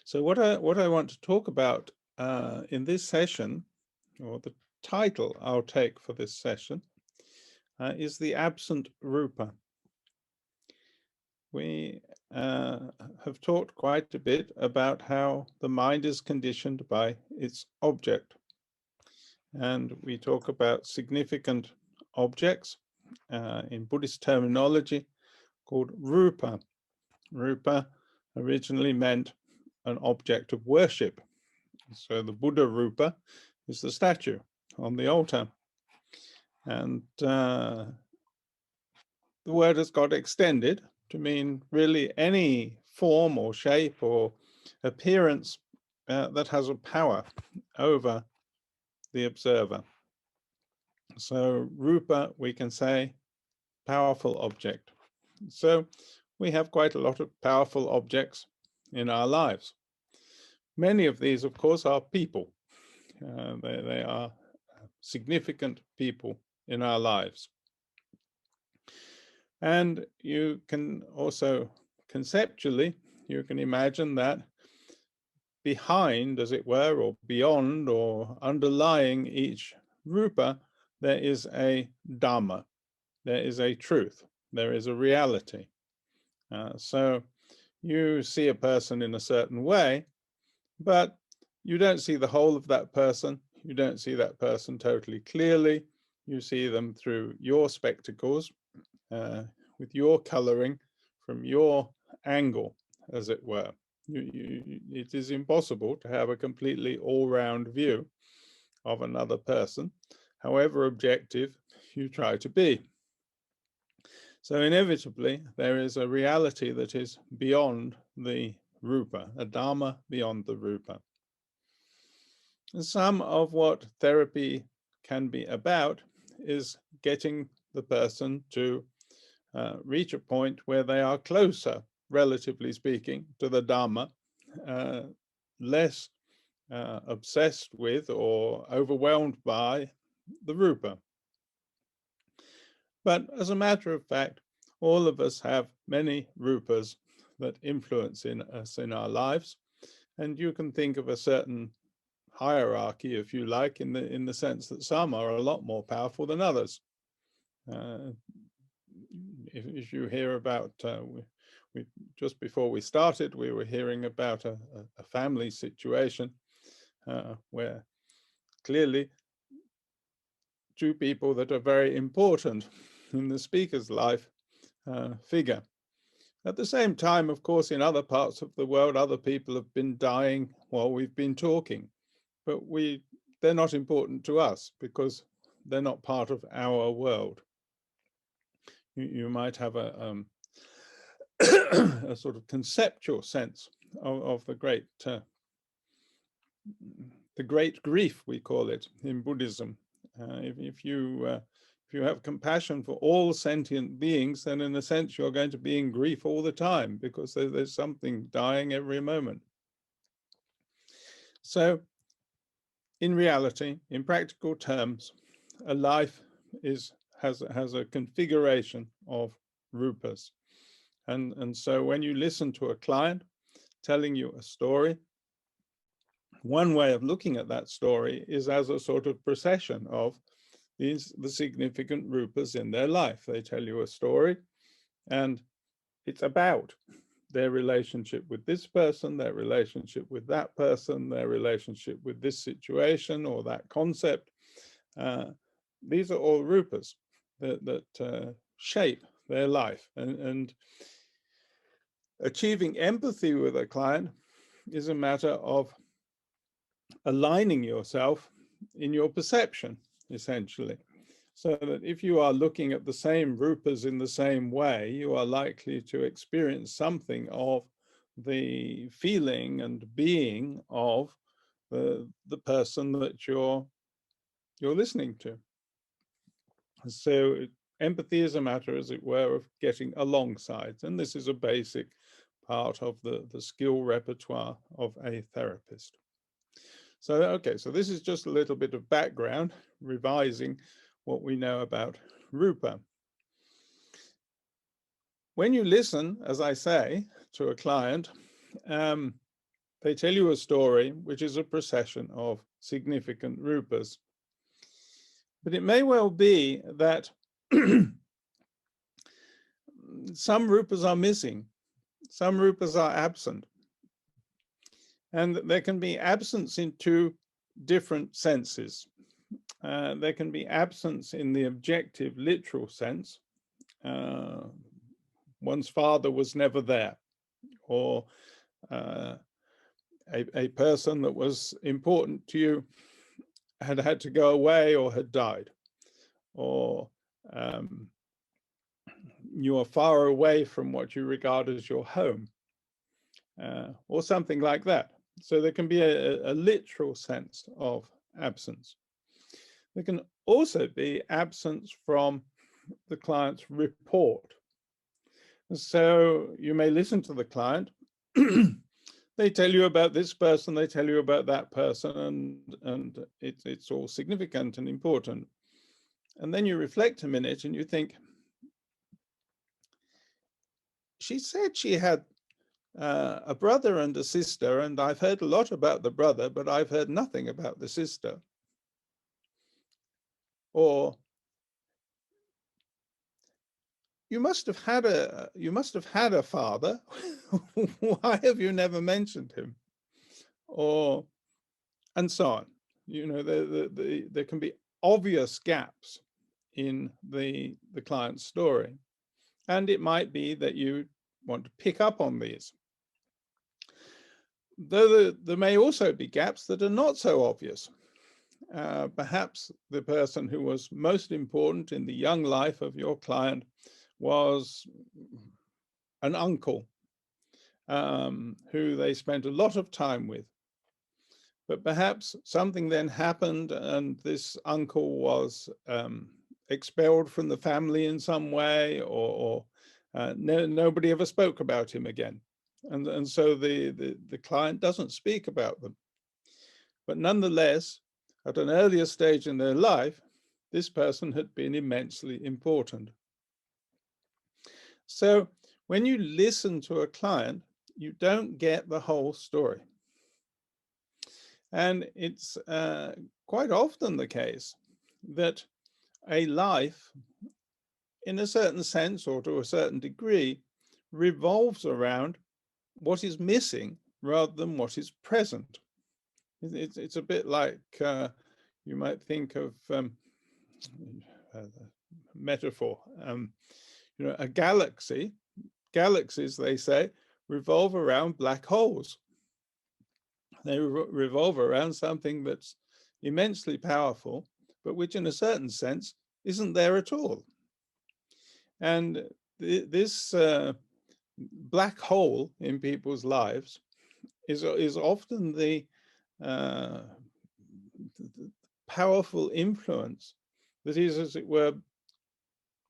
So what I want to talk about in this session, or the title I'll take for this session, is the absent Rupa. We have talked quite a bit about how the mind is conditioned by its object. And we talk about significant objects in Buddhist terminology called Rupa. Rupa originally meant an object of worship. So the Buddha Rupa is the statue on the altar. And the word has got extended to mean really any form or shape or appearance that has a power over the observer. So Rupa, we can say, powerful object. So we have quite a lot of powerful objects in our lives. Many of these, of course, are people. They are significant people in our lives. And you can also conceptually, you can imagine that behind, as it were, or beyond or underlying each Rupa, there is a Dhamma, there is a truth, there is a reality. So you see a person in a certain way, but you don't see the whole of that person. You don't see that person totally clearly. You see them through your spectacles, with your coloring, from your angle, as it were. It is impossible to have a completely all-round view of another person, however objective you try to be. So inevitably, there is a reality that is beyond the Rupa, a Dharma beyond the Rupa. And some of what therapy can be about is getting the person to reach a point where they are closer, relatively speaking, to the Dhamma, less obsessed with or overwhelmed by the Rupa. But as a matter of fact, all of us have many Rupas that influence us in our lives, and you can think of a certain hierarchy, if you like, in the sense that some are a lot more powerful than others. If you hear about, we just before we started, we were hearing about a family situation where clearly two people that are very important in the speaker's life figure. At the same time, of course, in other parts of the world, other people have been dying while we've been talking, but they're not important to us because they're not part of our world. You might have a sort of conceptual sense of the great grief, we call it in Buddhism. If you have compassion for all sentient beings, then in a sense you're going to be in grief all the time because there's something dying every moment. So in reality, in practical terms, a life has a configuration of rupas. And so when you listen to a client telling you a story, one way of looking at that story is as a sort of procession of the significant rupas in their life. They tell you a story, and it's about their relationship with this person, their relationship with that person, their relationship with this situation or that concept. These are all rupas that shape their life. And achieving empathy with a client is a matter of aligning yourself in your perception, essentially. So that if you are looking at the same rupas in the same way, you are likely to experience something of the feeling and being of the person that you're listening to. So empathy is a matter, as it were, of getting alongside. And this is a basic part of the skill repertoire of a therapist. So, okay, so this is just a little bit of background, revising what we know about Rupa. When you listen, as I say, to a client, they tell you a story, which is a procession of significant rupas. But it may well be that some rupas are missing, some rupas are absent. And there can be absence in two different senses. There can be absence in the objective, literal sense. One's father was never there, or a person that was important to you had to go away or had died, or you are far away from what you regard as your home, or something like that. So there can be a literal sense of absence. There can also be absence from the client's report. So you may listen to the client. They tell you about this person, they tell you about that person, and it's all significant and important. And then you reflect a minute and you think, she said she had a brother and a sister, and I've heard a lot about the brother, but I've heard nothing about the sister. Or you must have had a father. Why have you never mentioned him? Or, and so on. You know, there can be obvious gaps in the client's story, and it might be that you want to pick up on these. Though there may also be gaps that are not so obvious. Perhaps the person who was most important in the young life of your client was an uncle who they spent a lot of time with. But perhaps something then happened and this uncle was expelled from the family in some way, or nobody ever spoke about him again. And so the client doesn't speak about them. But nonetheless, at an earlier stage in their life, this person had been immensely important. So when you listen to a client, you don't get the whole story. And it's quite often the case that a life, in a certain sense or to a certain degree, revolves around what is missing rather than what is present. It's a bit like you might think of metaphor. You know, a galaxy. Galaxies, they say, revolve around black holes. They revolve around something that's immensely powerful, but which, in a certain sense, isn't there at all. And this black hole in people's lives is often the powerful influence that is, as it were,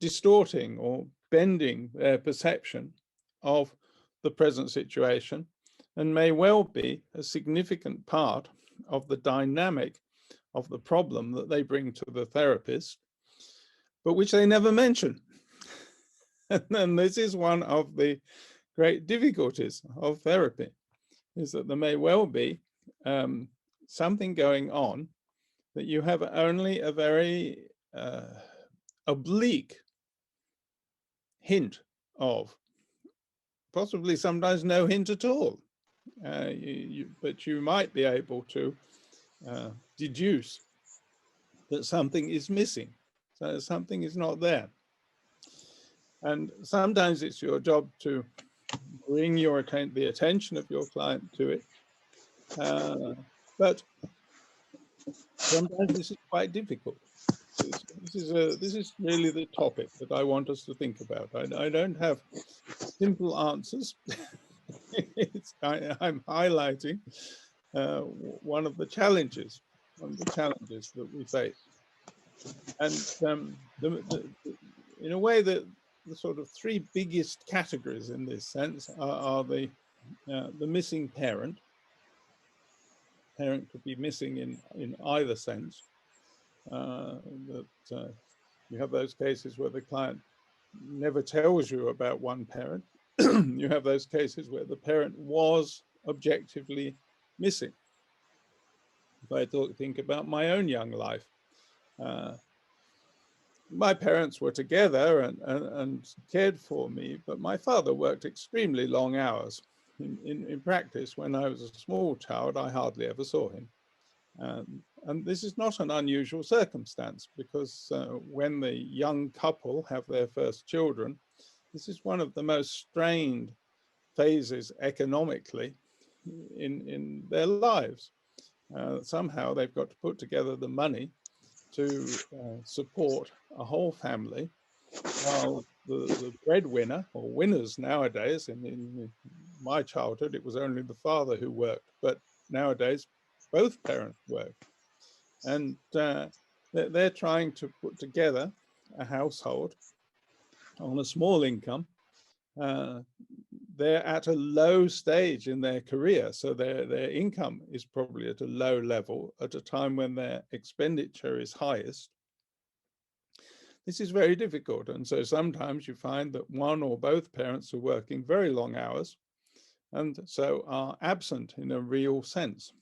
distorting or bending their perception of the present situation, and may well be a significant part of the dynamic of the problem that they bring to the therapist, but which they never mention. And this is one of the great difficulties of therapy, is that there may well be something going on that you have only a very oblique hint of, possibly sometimes no hint at all. But you might be able to deduce that something is missing, so something is not there. And sometimes it's your job to bring the attention of your client to it. But sometimes this is quite difficult. This is really the topic that I want us to think about. I don't have simple answers. I'm highlighting one of the challenges that we face. And in a way, the sort of three biggest categories in this sense are the missing parent. Parent could be missing in either sense. You have those cases where the client never tells you about one parent. You have those cases where the parent was objectively missing. If I think about my own young life, my parents were together and cared for me, but my father worked extremely long hours. In practice, when I was a small child, I hardly ever saw him. And this is not an unusual circumstance, because when the young couple have their first children, this is one of the most strained phases economically in their lives. Somehow they've got to put together the money to support a whole family, while the breadwinner, or winners nowadays, in my childhood, it was only the father who worked, but nowadays both parents work. And they're trying to put together a household on a small income. They're at a low stage in their career, so their income is probably at a low level at a time when their expenditure is highest. This is very difficult, and so sometimes you find that one or both parents are working very long hours and so are absent in a real sense.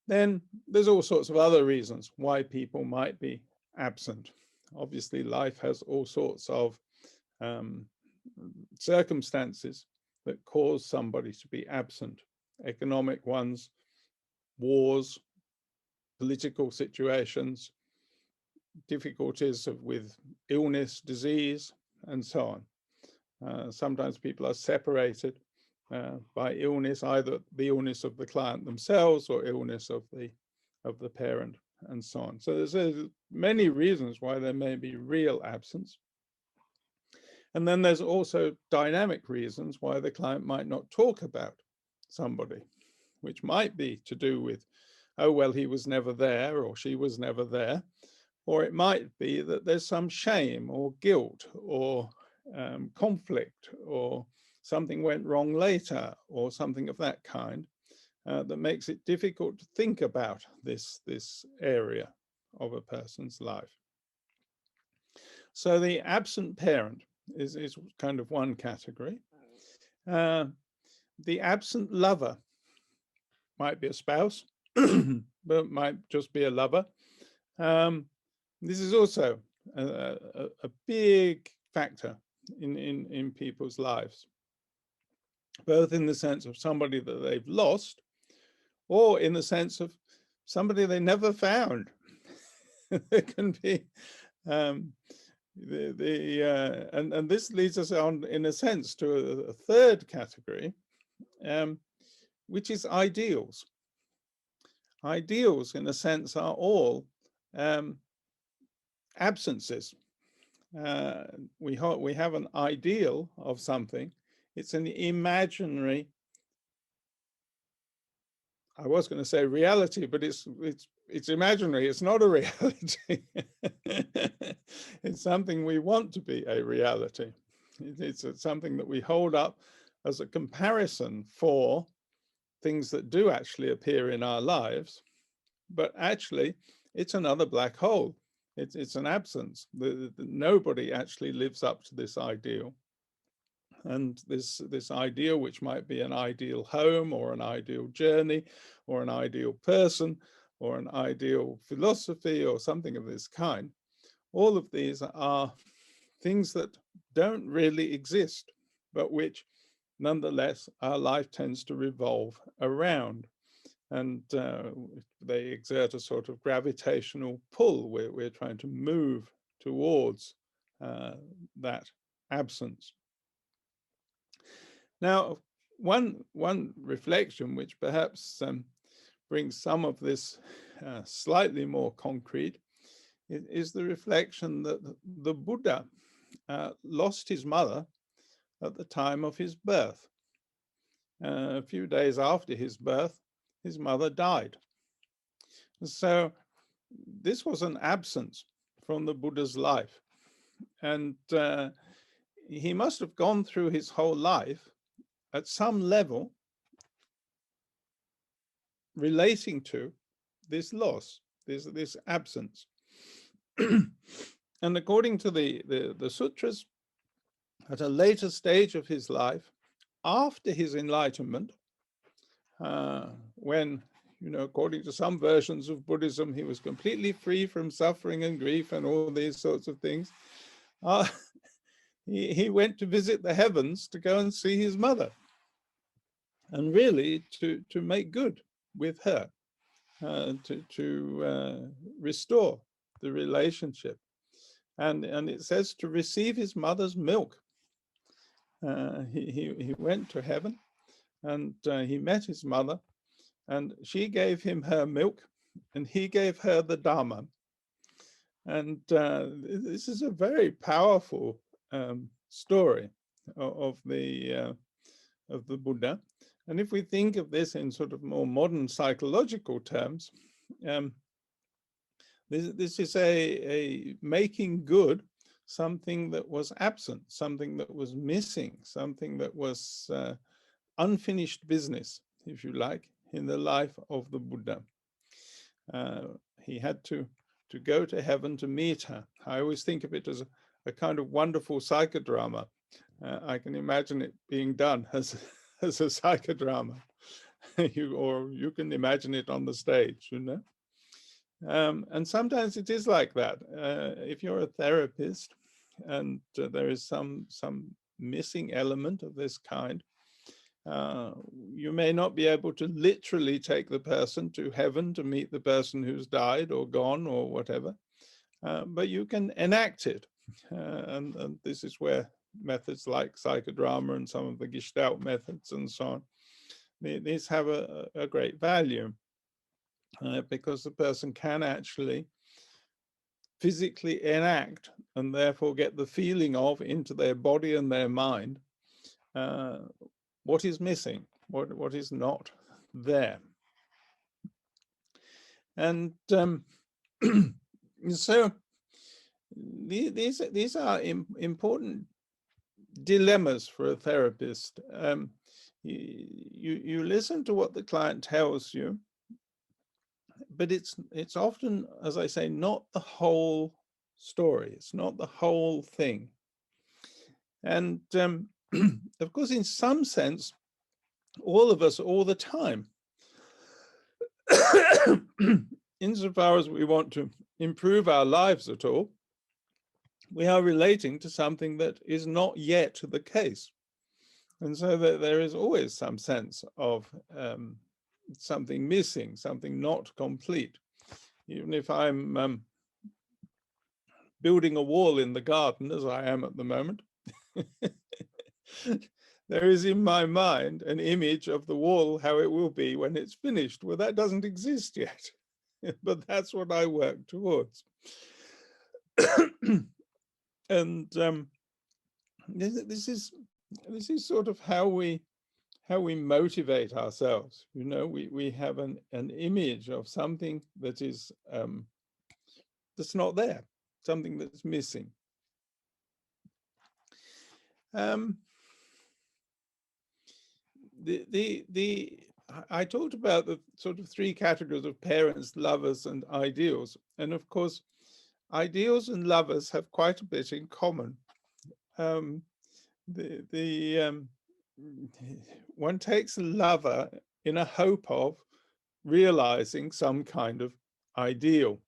Then there's all sorts of other reasons why people might be absent. Obviously, life has all sorts of circumstances that cause somebody to be absent. Economic ones, wars, political situations, difficulties with illness, disease, and so on. Sometimes people are separated by illness, either the illness of the client themselves or illness of the parent, and so on. So there's many reasons why there may be real absence. And then there's also dynamic reasons why the client might not talk about somebody, which might be to do with, oh, well, he was never there or she was never there. Or it might be that there's some shame or guilt or conflict, or something went wrong later, or something of that kind, that makes it difficult to think about this area of a person's life. So the absent parent is kind of one category. The absent lover might be a spouse, but might just be a lover. This is also a big factor in people's lives, both in the sense of somebody that they've lost, or in the sense of somebody they never found. There can be and this leads us on, in a sense, to a third category, which is ideals. Ideals, in a sense, are all absences. We have an ideal of something. It's an imaginary, I was going to say reality, but it's imaginary. It's not a reality. It's something we want to be a reality. It's something that we hold up as a comparison for things that do actually appear in our lives, but actually it's another black hole. It's an absence. Nobody actually lives up to this ideal. And this ideal, which might be an ideal home or an ideal journey or an ideal person or an ideal philosophy or something of this kind, all of these are things that don't really exist, but which nonetheless our life tends to revolve around. And they exert a sort of gravitational pull. We're trying to move towards that absence. Now, one reflection which perhaps brings some of this slightly more concrete is the reflection that the Buddha lost his mother at the time of his birth. A few days after his birth, his mother died. So this was an absence from the Buddha's life. And he must have gone through his whole life at some level relating to this loss, this absence. And according to the sutras, at a later stage of his life, after his enlightenment, when, according to some versions of Buddhism, he was completely free from suffering and grief and all these sorts of things. Uh, he went to visit the heavens to go and see his mother, and really to make good with her, to restore the relationship. And it says to receive his mother's milk. He went to heaven, and he met his mother, and she gave him her milk, and he gave her the Dharma. And this is a very powerful story of the Buddha. And if we think of this in sort of more modern psychological terms, this is a making good something that was absent, something that was missing, something that was unfinished business, if you like, in the life of the Buddha. He had to go to heaven to meet her. I always think of it as a kind of wonderful psychodrama. I can imagine it being done as a psychodrama, or you can imagine it on the stage, and sometimes it is like that. If you're a therapist and there is some missing element of this kind, you may not be able to literally take the person to heaven to meet the person who's died or gone or whatever, but you can enact it. And this is where methods like psychodrama and some of the Gestalt methods and so on, these have a great value, because the person can actually physically enact and therefore get the feeling of into their body and their mind what is missing, what is not there. And so these are important dilemmas for a therapist. You listen to what the client tells you, but it's often, as I say, not the whole story. It's not the whole thing. And of course, in some sense, all of us all the time, insofar as we want to improve our lives at all, we are relating to something that is not yet the case. And so that there is always some sense of something missing, something not complete. Even if I'm building a wall in the garden, as I am at the moment, there is in my mind an image of the wall, how it will be when it's finished. Well, that doesn't exist yet, but that's what I work towards. And this is sort of how we motivate ourselves. We have an image of something that is that's not there, something that's missing. I talked about the sort of three categories of parents, lovers, and ideals. And of course, ideals and lovers have quite a bit in common. One takes a lover in a hope of realizing some kind of ideal.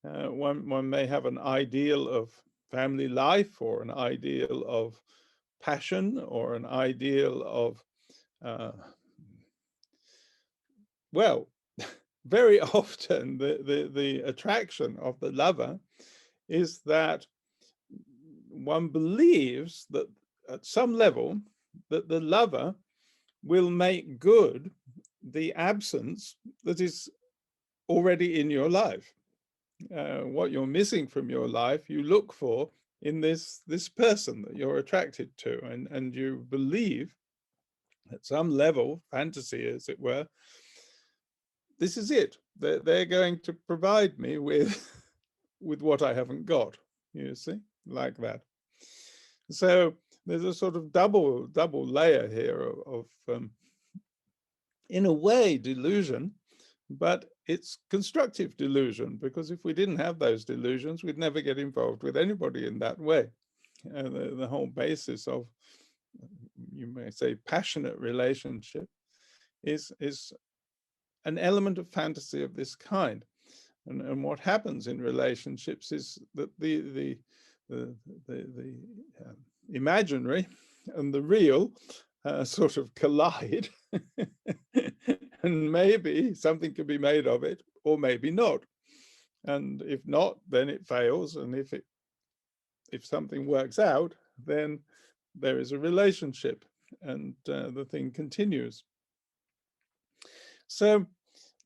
One may have an ideal of family life, or an ideal of passion, or an ideal of well, very often the attraction of the lover is that one believes that at some level that the lover will make good the absence that is already in your life. What you're missing from your life, you look for in this person that you're attracted to, and you believe at some level, fantasy as it were, this is it. They're going to provide me with what I haven't got, you see, like that. So there's a sort of double layer here of in a way, delusion, but it's constructive delusion, because if we didn't have those delusions, we'd never get involved with anybody in that way. The whole basis of, you may say, passionate relationship is an element of fantasy of this kind. And what happens in relationships is that the imaginary and the real sort of collide, and maybe something can be made of it, or maybe not. And if not, then it fails. And if something works out, then there is a relationship, and the thing continues. So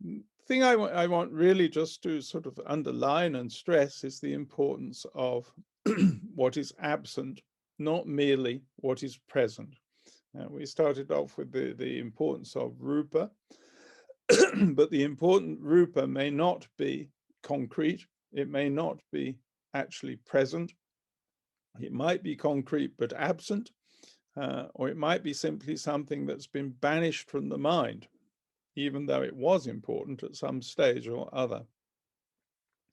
the thing I want really just to sort of underline and stress is the importance of what is absent, not merely what is present. We started off with the importance of rupa, but the important rupa may not be concrete. It may not be actually present. It might be concrete but absent, or it might be simply something that's been banished from the mind, even though it was important at some stage or other.